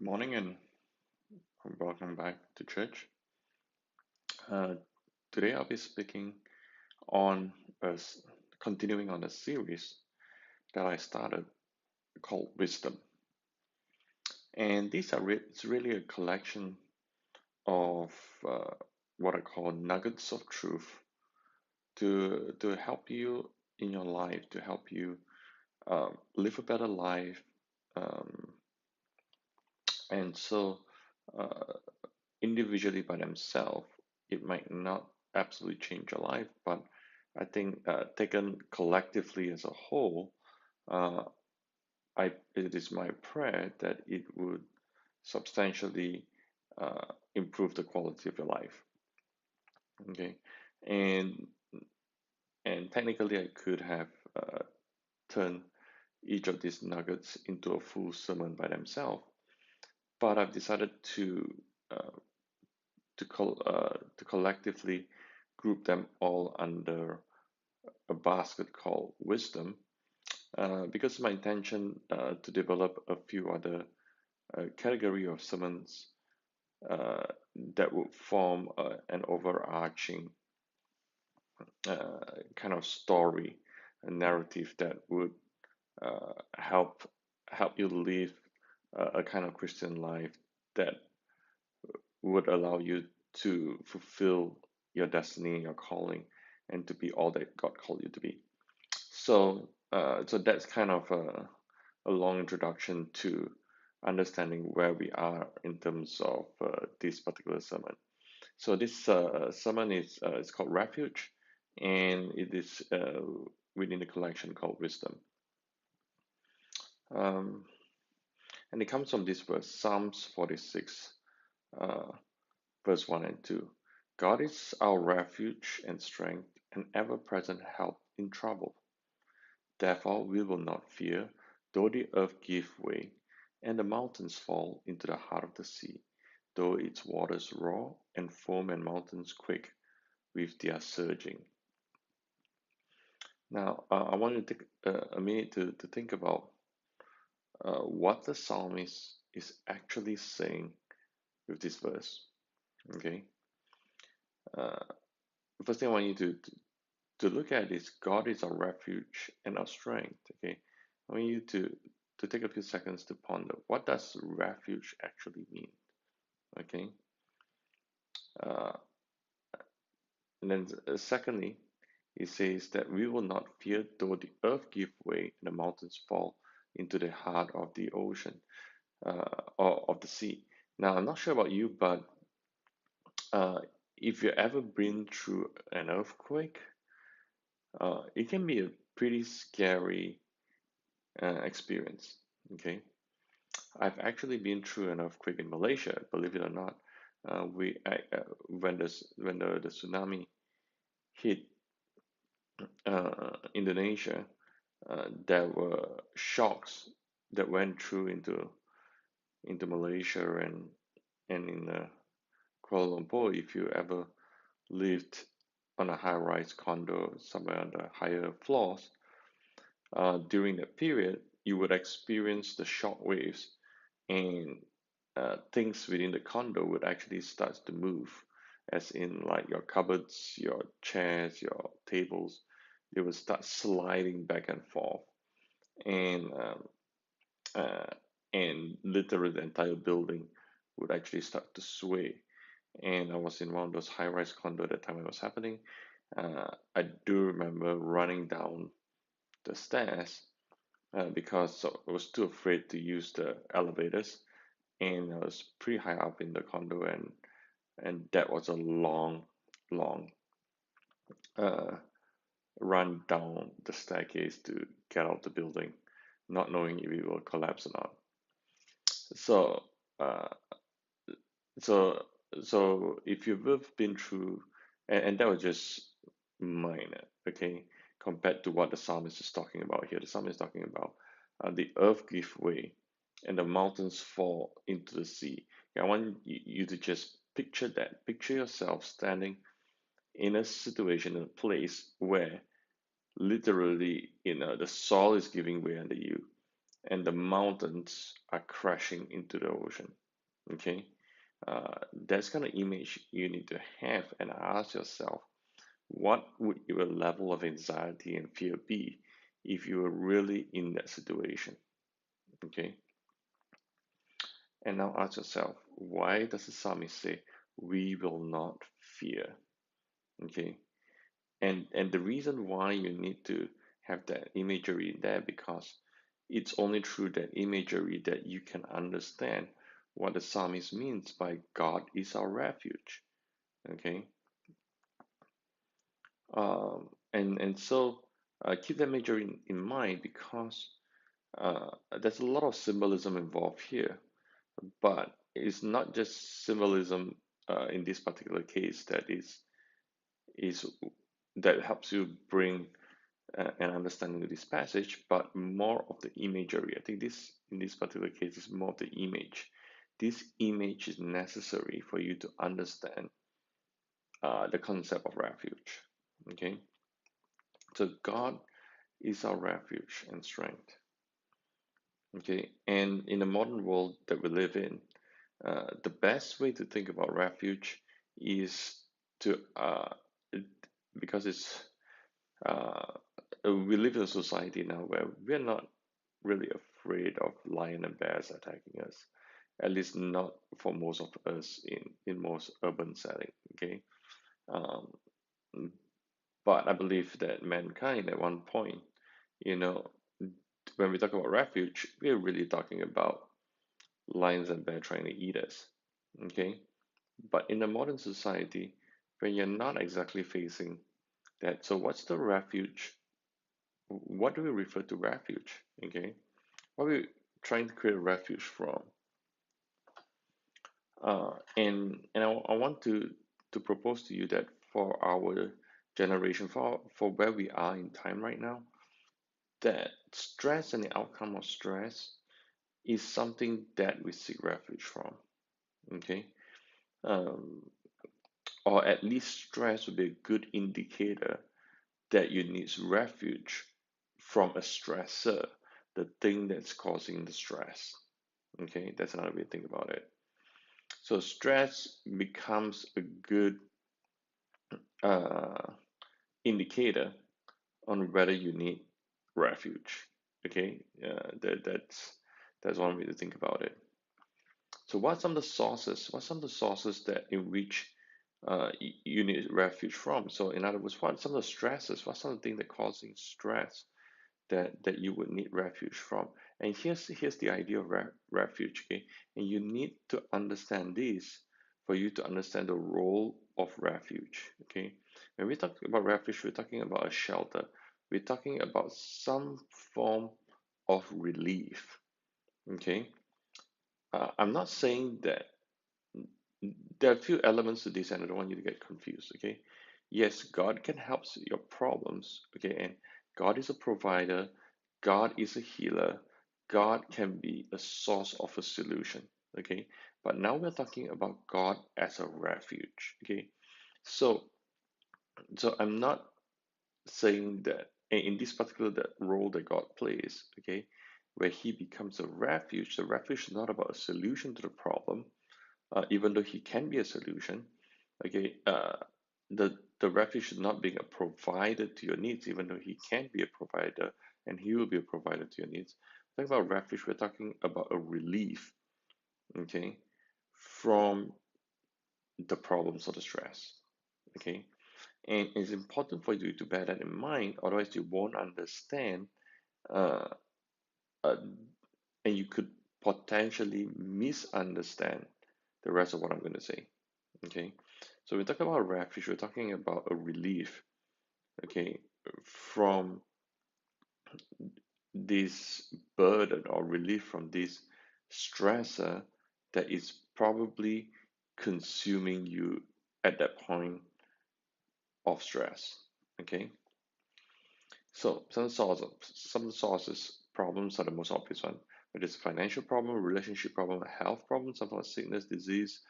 Good morning and welcome back to church. Uh, Today I'll be speaking on continuing on a series that I started called Wisdom. And it's really a collection of uh, what I call nuggets of truth to help you in your life, to help you live a better life. Um, and so uh, individually by themselves, it might not absolutely change your life, but I think taken collectively as a whole, uh, it is my prayer that it would substantially improve the quality of your life. Okay, and technically, I could have turned each of these nuggets into a full sermon by themselves, but I've decided uh, to collectively group them all under a basket called wisdom, because my intention to develop a few other category of sermons uh, that would form an overarching kind of story, a narrative that would help you live a kind of Christian life that would allow you to fulfill your destiny, your calling, and to be all that God called you to be. So that's kind of a long introduction to understanding where we are in terms of this particular sermon. So this sermon is it's called Refuge, and it is within the collection called Wisdom. Um, and it comes from this verse, Psalms 46, uh, verse 1 and 2. God is our refuge and strength, an ever-present help in trouble. Therefore we will not fear, though the earth give way, and the mountains fall into the heart of the sea, though its waters roar and foam and mountains quake with their surging. Now, I want you to take a minute to think about what the psalmist is actually saying with this verse. Okay, uh, first thing I want you to look at is God is our refuge and our strength. Okay, I want you to take a few seconds to ponder what does refuge actually mean. Okay, uh, and then secondly, he says that we will not fear though the earth give way and the mountains fall into the heart of the ocean or of the sea. Now, I'm not sure about you, but uh, if you ever been through an earthquake, it can be a pretty scary experience. Okay, I've actually been through an earthquake in Malaysia, believe it or not. When the tsunami hit Indonesia, there were shocks that went through into Malaysia and in Kuala Lumpur. If you ever lived on a high-rise condo somewhere on the higher floors, during that period, you would experience the shock waves, and things within the condo would actually start to move, as in like your cupboards, your chairs, your tables, they would start sliding back and forth, and uh, literally the entire building would actually start to sway. And I was in one of those high-rise condo at the time it was happening. I do remember running down the stairs because I was too afraid to use the elevators, and I was pretty high up in the condo, and that was a long uh, run down the staircase to get out the building, not knowing if it will collapse or not. So, uh, so, so if you've been through, and that was just minor, okay, compared to what the psalmist is talking about here. The psalmist is talking about the earth give way and the mountains fall into the sea. I want you to just picture that. Picture yourself standing in a situation, in a place where literally, the soil is giving way under you, and the mountains are crashing into the ocean. Okay, that's kind of image you need to have and ask yourself, what would your level of anxiety and fear be if you were really in that situation? Okay, and now ask yourself, why does the psalmist say, "We will not fear"? Okay, and the reason why you need to have that imagery there, because it's only through that imagery that you can understand what the psalmist means by God is our refuge. Okay, and so keep that imagery in mind, because there's a lot of symbolism involved here, but it's not just symbolism in this particular case is that helps you bring an understanding of this passage, but more of the imagery. I think this in this particular case is more of the image. This image is necessary for you to understand the concept of refuge. Okay, so God is our refuge and strength. Okay, and in the modern world that we live in, the best way to think about refuge is to because it's uh, we live in a society now where we're not really afraid of lion and bears attacking us, at least not for most of us in most urban setting. Okay, um, but I believe that mankind at one point, you know, when we talk about refuge, we're really talking about lions and bear trying to eat us. Okay, but in a modern society, when you're not exactly facing that, so what's the refuge? What do we refer to refuge? Okay, what are we trying to create a refuge from? And I want to propose to you that for our generation, for where we are in time right now, that stress and the outcome of stress is something that we seek refuge from. Okay, um, or at least stress would be a good indicator that you need refuge from a stressor, the thing that's causing the stress. Okay, that's another way to think about it. So stress becomes a good uh, indicator on whether you need refuge. Okay, that's one way to think about it. So what are some of the sources? What are some of the sources that in which you need refuge from? So in other words, what are some of the stresses? What are some of the things that causing stress that you would need refuge from? And here's the idea of refuge. Okay, and you need to understand this for you to understand the role of refuge. Okay, when we talk about refuge, we're talking about a shelter. We're talking about some form of relief. Okay, I'm not saying that there are a few elements to this, and I don't want you to get confused. Okay, yes, God can help your problems. Okay, and God is a provider, God is a healer, God can be a source of a solution. Okay, but now we're talking about God as a refuge. Okay, so I'm not saying that in this particular that role that God plays. Okay, where He becomes a refuge. The refuge is not about a solution to the problem, even though he can be a solution. Okay, the refuge is not being a provider to your needs, even though he can be a provider and he will be a provider to your needs. Talking about refuge, we're talking about a relief, okay, from the problems or the stress. Okay, and it's important for you to bear that in mind, otherwise you won't understand, uh, uh, and you could potentially misunderstand the rest of what I'm going to say. Okay, so we talk about refuge, we're talking about a relief, okay, from this burden or relief from this stressor that is probably consuming you at that point of stress. Okay, so some sources problems are the most obvious one. Whether it's a financial problem, a relationship problem, a health problem, some form of sickness, disease.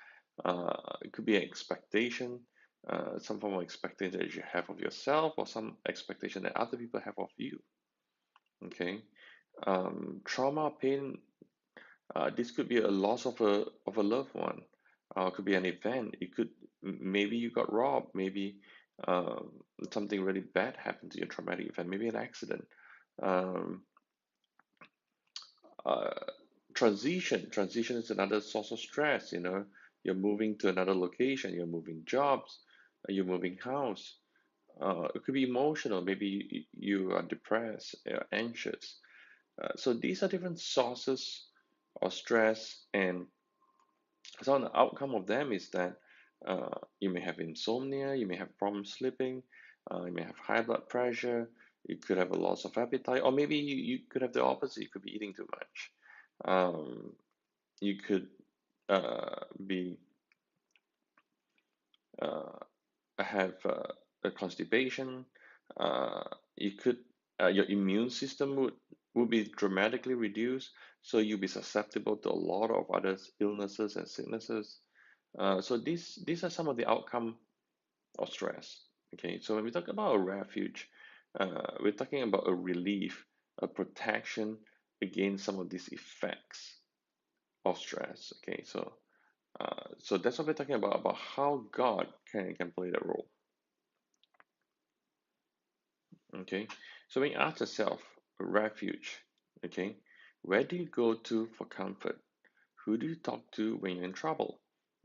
It could be an expectation, some form of expectation that you have of yourself, or some expectation that other people have of you. Okay, Trauma, pain, this could be a loss of a loved one. It could be an event. It could maybe you got robbed. Maybe um, something really bad happened to you, a traumatic event. Maybe an accident. Um, uh, transition is another source of stress. You're moving to another location. You're moving jobs. You're moving house. It could be emotional. Maybe you are depressed, anxious. So these are different sources of stress, and so the outcome of them is that you may have insomnia, you may have problems sleeping, you may have high blood pressure, you could have a loss of appetite, or maybe you could have the opposite. You could be eating too much. Um, you could be uh, have a constipation. Uh, you could Your immune system would be dramatically reduced, so you'll be susceptible to a lot of other illnesses and sicknesses. So these are some of the outcome of stress. Okay, so when we talk about a refuge, we're talking about a relief, a protection against some of these effects of stress. Okay, so that's what we're talking about how God can play that role. Okay, so when you ask yourself, refuge, okay, where do you go to for comfort? Who do you talk to when you're in trouble?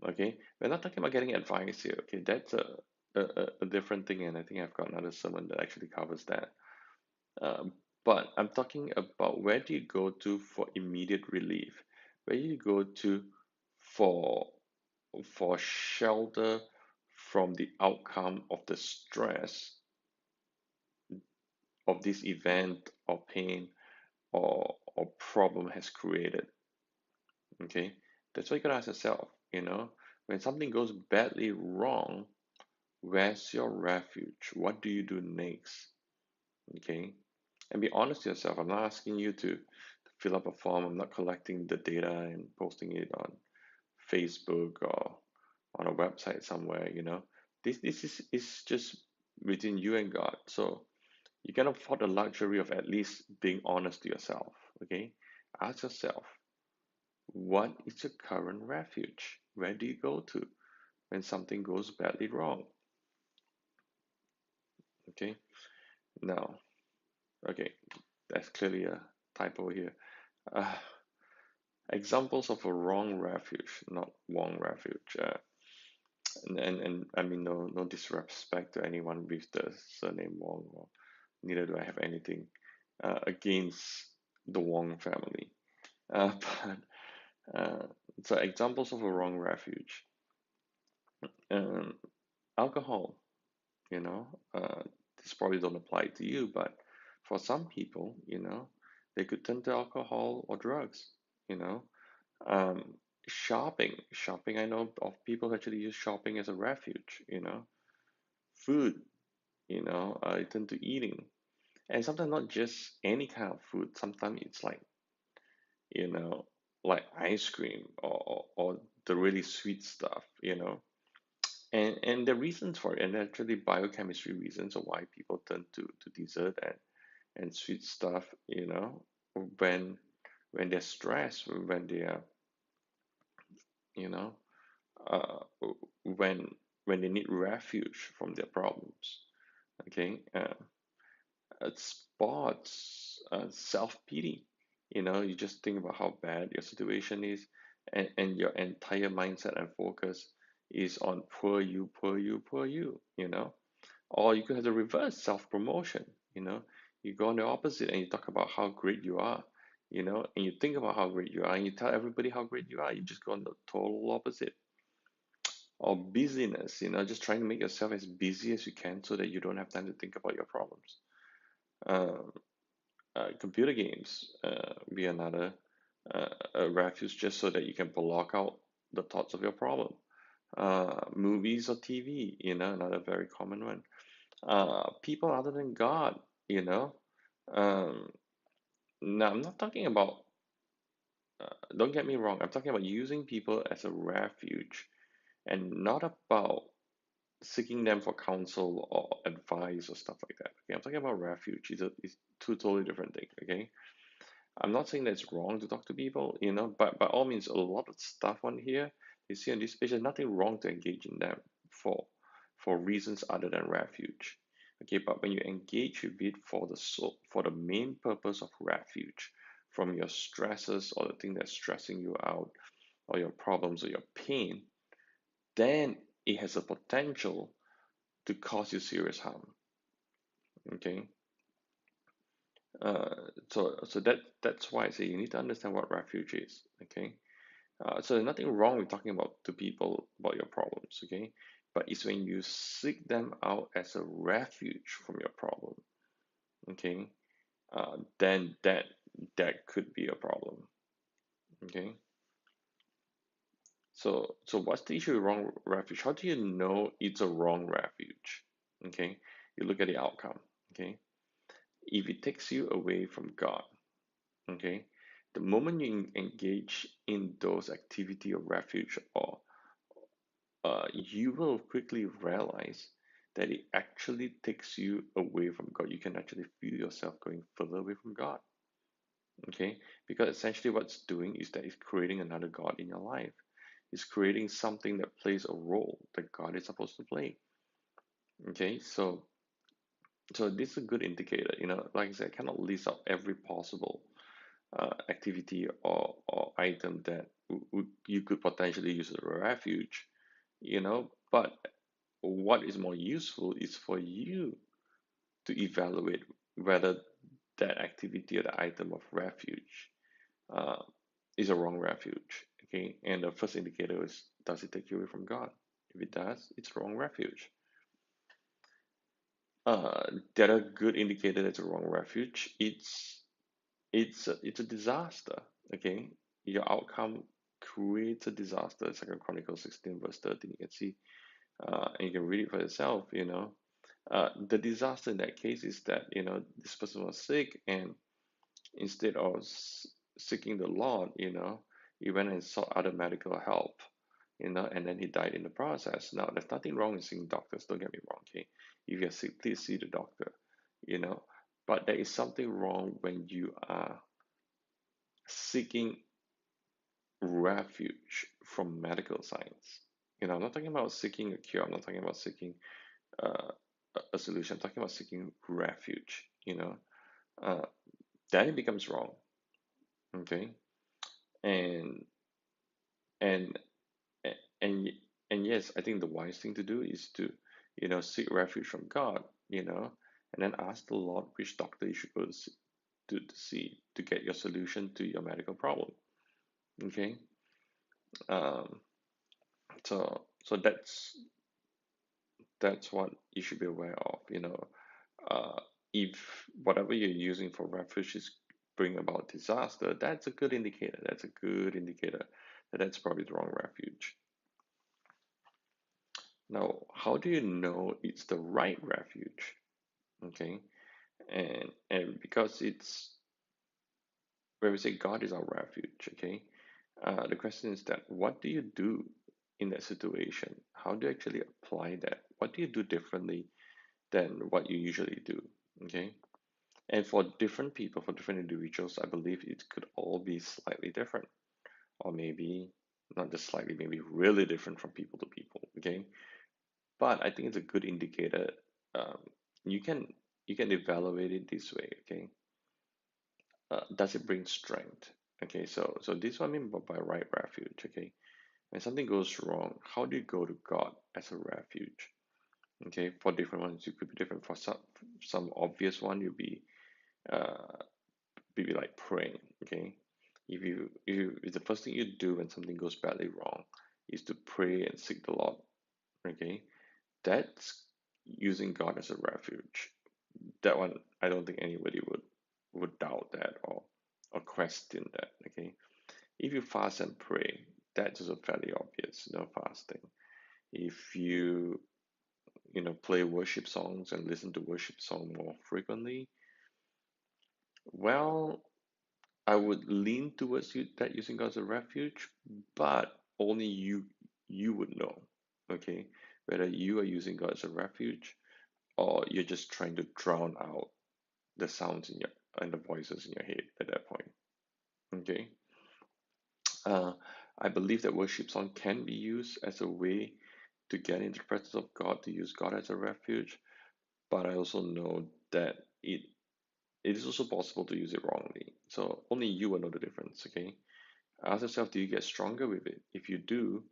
Okay, we're not talking about getting advice here. Okay, that's a different thing, and I think I've got another sermon that actually covers that. Um, but I'm talking about where do you go to for immediate relief? Where do you go to for shelter from the outcome of the stress of this event or pain or problem has created? Okay, that's what you gotta ask yourself. When something goes badly wrong, where's your refuge? What do you do next? Okay, and be honest to yourself. I'm not asking you to fill up a form. I'm not collecting the data and posting it on Facebook or on a website somewhere. This is just between you and God. So you can afford the luxury of at least being honest to yourself. Okay, ask yourself, what is your current refuge? Where do you go to when something goes badly wrong? Okay, now, okay, that's clearly a typo here. Uh, Examples of a wrong refuge, not wrong refuge. And I mean, no disrespect to anyone with the surname Wong, or neither do I have anything against the Wong family. Uh, but so examples of a wrong refuge. Um, Alcohol. you know uh, this probably don't apply to you, but for some people, they could turn to alcohol or drugs. you know um, shopping, I know of people who actually use shopping as a refuge. Food, they turn to eating, and sometimes not just any kind of food. Sometimes it's you know like ice cream, or the really sweet stuff. And the reasons for it, and actually biochemistry reasons of why people turn to dessert and sweet stuff, when they're stressed, when they are, you know, uh, when they need refuge from their problems. Okay, sports, self-pity. You just think about how bad your situation is, and your entire mindset and focus is on poor you, poor you, poor you. Or you could have the reverse, self-promotion. You go on the opposite and you talk about how great you are. And you think about how great you are, and you tell everybody how great you are. You just go on the total opposite. Or busyness, just trying to make yourself as busy as you can so that you don't have time to think about your problems. Um, Computer games be another refuge, just so that you can block out the thoughts of your problem. Movies or TV, another very common one. People other than God, you know. Um, Now, I'm not talking about, don't get me wrong, I'm talking about using people as a refuge, and not about seeking them for counsel or advice or stuff like that. Okay, I'm talking about refuge. It's two totally different things. Okay, I'm not saying that it's wrong to talk to people, but by all means, a lot of stuff on here you see on this page, there's nothing wrong to engage in them for for reasons other than refuge. Okay, but when you engage with it for for the main purpose of refuge, from your stresses or the thing that's stressing you out, or your problems or your pain, then it has a potential to cause you serious harm. Okay, so that's why I say you need to understand what refuge is. Okay, so there's nothing wrong with talking about to people about your problems. Okay, but it's when you seek them out as a refuge from your problem. Okay, then that could be a problem. Okay, so what's the issue with wrong refuge? How do you know it's a wrong refuge? Okay, you look at the outcome. Okay, if it takes you away from God, okay, the moment you engage in those activity of refuge, or you will quickly realize that it actually takes you away from God. You can actually feel yourself going further away from God. Okay, because essentially what's doing is that it's creating another God in your life. It's creating something that plays a role that God is supposed to play. Okay, so this is a good indicator. Like I said, I cannot list out every possible activity or item that you could potentially use as a refuge, but what is more useful is for you to evaluate whether that activity or the item of refuge uh, is a wrong refuge. Okay, and the first indicator is, does it take you away from God? If it does, it's wrong refuge. The other good indicator that's a wrong refuge, it's a disaster. Okay, your outcome creates a disaster. Second Chronicles 16 verse 13. You can see, and you can read it for yourself. The disaster in that case is that this person was sick, and instead of seeking the Lord, he went and sought other medical help, and then he died in the process. Now, there's nothing wrong with seeing doctors. Don't get me wrong. Okay, if you're sick, please see the doctor. You know, but there is something wrong when you are seeking refuge from medical science. I'm not talking about seeking a cure. I'm not talking about seeking uh, a solution. I'm talking about seeking refuge. Uh, then it becomes wrong. Okay, and and and and yes, I think the wise thing to do is to seek refuge from God. And then ask the Lord which doctor you should go to see to get your solution to your medical problem. Okay, um, so that's what you should be aware of. Uh, if whatever you're using for refuge is bring about disaster, that's a good indicator. That's a good indicator that that's probably the wrong refuge. Now, how do you know it's the right refuge? Okay, and because it's when we say God is our refuge, okay, the question is that what do you do in that situation? How do you actually apply that? What do you do differently than what you usually do? Okay, and for different people, for different individuals, I believe it could all be slightly different, or maybe not just slightly, maybe really different from people to people. Okay, but I think it's a good indicator. Um, you can evaluate it this way. Okay, does it bring strength? Okay, so this is what I mean by right refuge. Okay, when something goes wrong, how do you go to God as a refuge? Okay, for different ones, it could be different. For some obvious one, you'll uh, be like praying. Okay, if the first thing you do when something goes badly wrong is to pray and seek the Lord. Okay, that's using God as a refuge. That one, I don't think anybody would doubt that or question that. Okay, if you fast and pray, that's also fairly obvious. Fasting. If play worship songs and listen to worship song more frequently, well, I would lean towards that using God as a refuge, but only you would know. Okay, whether you are using God as a refuge or you're just trying to drown out the sounds in your and the voices in your head at that point. Okay. Uh, I believe that worship song can be used as a way to get into the presence of God, to use God as a refuge, but I also know that it is also possible to use it wrongly. So only you will know the difference, okay? Ask yourself, do you get stronger with it? If you do,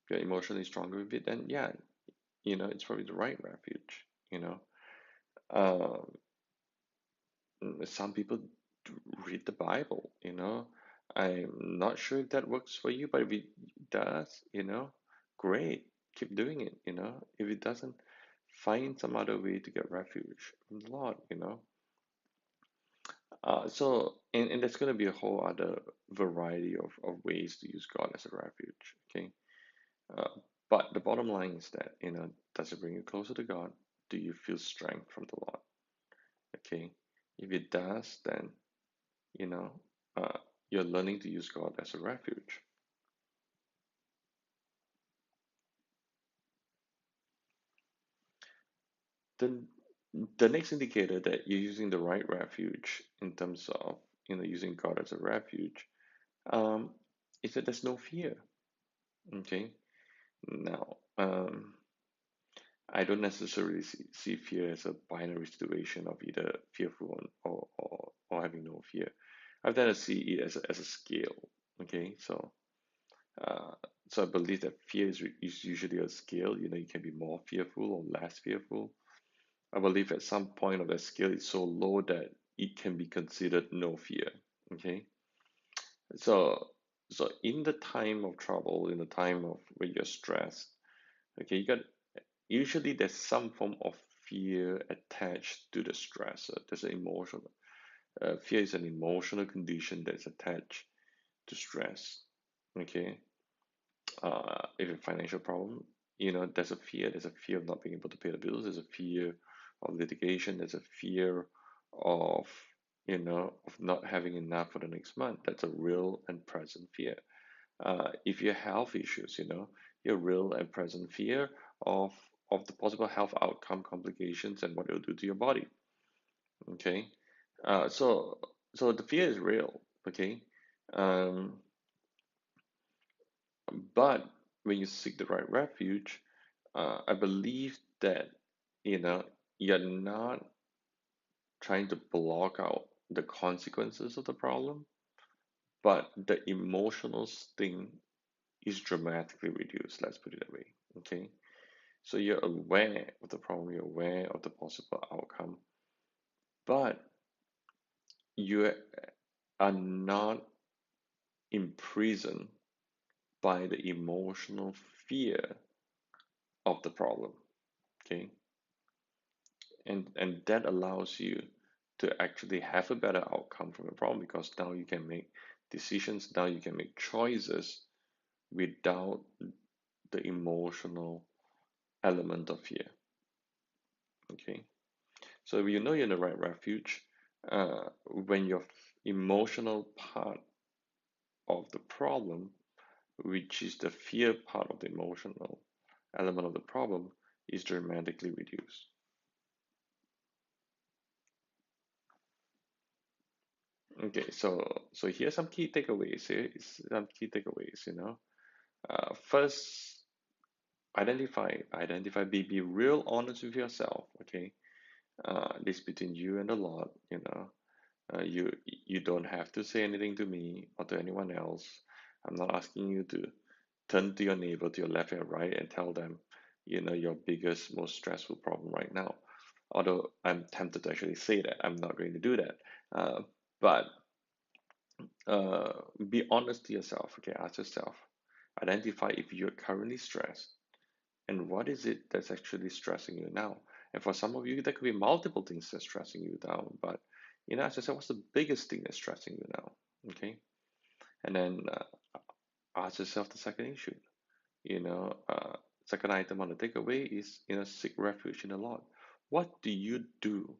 get emotionally stronger with it, then yeah, it's probably the right refuge, you know. Um, some people read the Bible, you know. I'm not sure if that works for you, but if it does, great, keep doing it, you know. If it doesn't, find some other way to get refuge from the Lord, you know. And there's going to be a whole other variety of ways to use God as a refuge, okay? Uh, but the bottom line is that, does it bring you closer to God? Do you feel strength from the Lord? Okay. If it does, then, you know, uh, you're learning to use God as a refuge. Then the next indicator that you're using the right refuge in terms of, using God as a refuge, um, is that there's no fear. Okay. Now, I don't necessarily see fear as a binary situation of either fearful or having no fear. I tend to see it as a scale. Okay, uh, so I believe that fear is usually a scale. You can be more fearful or less fearful. I believe at some point of that scale it's so low that it can be considered no fear. Okay, so in the time of trouble, in the time of when you're stressed, okay, usually there's some form of fear attached to the stress. There's an emotional fear is an emotional condition that's attached to stress. Okay, if a financial problem, there's a fear. There's a fear of not being able to pay the bills. There's a fear of litigation. There's a fear of of not having enough for the next month. That's a real and present fear. If you have health issues, your real and present fear of the possible health outcome complications and what it'll do to your body. Okay, so the fear is real. Okay, um, but when you seek the right refuge, I believe that you know you're not trying to block out the consequences of the problem, but the emotional sting is dramatically reduced. Let's put it that way. Okay. So you're aware of the problem, you're aware of the possible outcome, but you are not imprisoned by the emotional fear of the problem. Okay. And that allows you to actually have a better outcome from the problem because now you can make decisions, now you can make choices without the emotional element of fear. Okay. So if you know you're in the right refuge, when your emotional part of the problem, which is the fear part of the emotional element of the problem, is dramatically reduced. Okay, so here's some key takeaways. Here is some key takeaways. First, identify, be real honest with yourself. Okay, this between you and the Lord. You don't have to say anything to me or to anyone else. I'm not asking you to turn to your neighbor, to your left and right, and tell them, your biggest, most stressful problem right now. Although I'm tempted to actually say that, I'm not going to do that. But be honest to yourself. Okay, ask yourself, identify if you're currently stressed and what is it that's actually stressing you now. And for some of you, there could be multiple things that's stressing you down. But ask yourself, what's the biggest thing that's stressing you now? Okay, and then ask yourself the second issue. You know, uh, Second item on the takeaway is seek refuge in the Lord. What do you do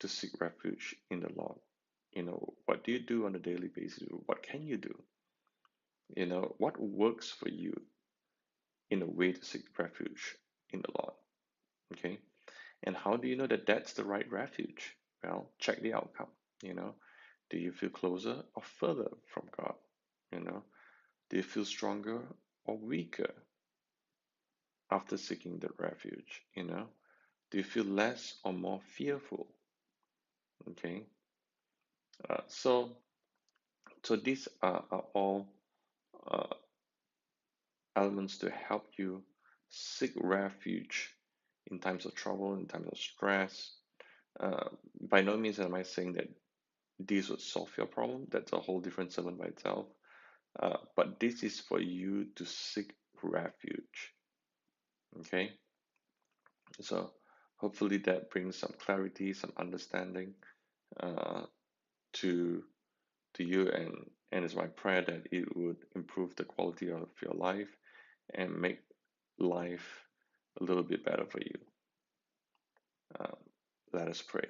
to seek refuge in the Lord? What do you do on a daily basis? What can you do? What works for you in a way to seek refuge in the Lord? Okay. And how do you know that that's the right refuge? Well, check the outcome. You know, Do you feel closer or further from God? You know, do you feel stronger or weaker after seeking the refuge? Do you feel less or more fearful? Okay, so these are all uh, elements to help you seek refuge in times of trouble, in times of stress. Uh, by no means am I saying that this would solve your problem. That's a whole different sermon by itself. But this is for you to seek refuge. Okay, so hopefully that brings some clarity, some understanding uh, to you, and it's my prayer that it would improve the quality of your life and make life a little bit better for you. Uh, Let us pray.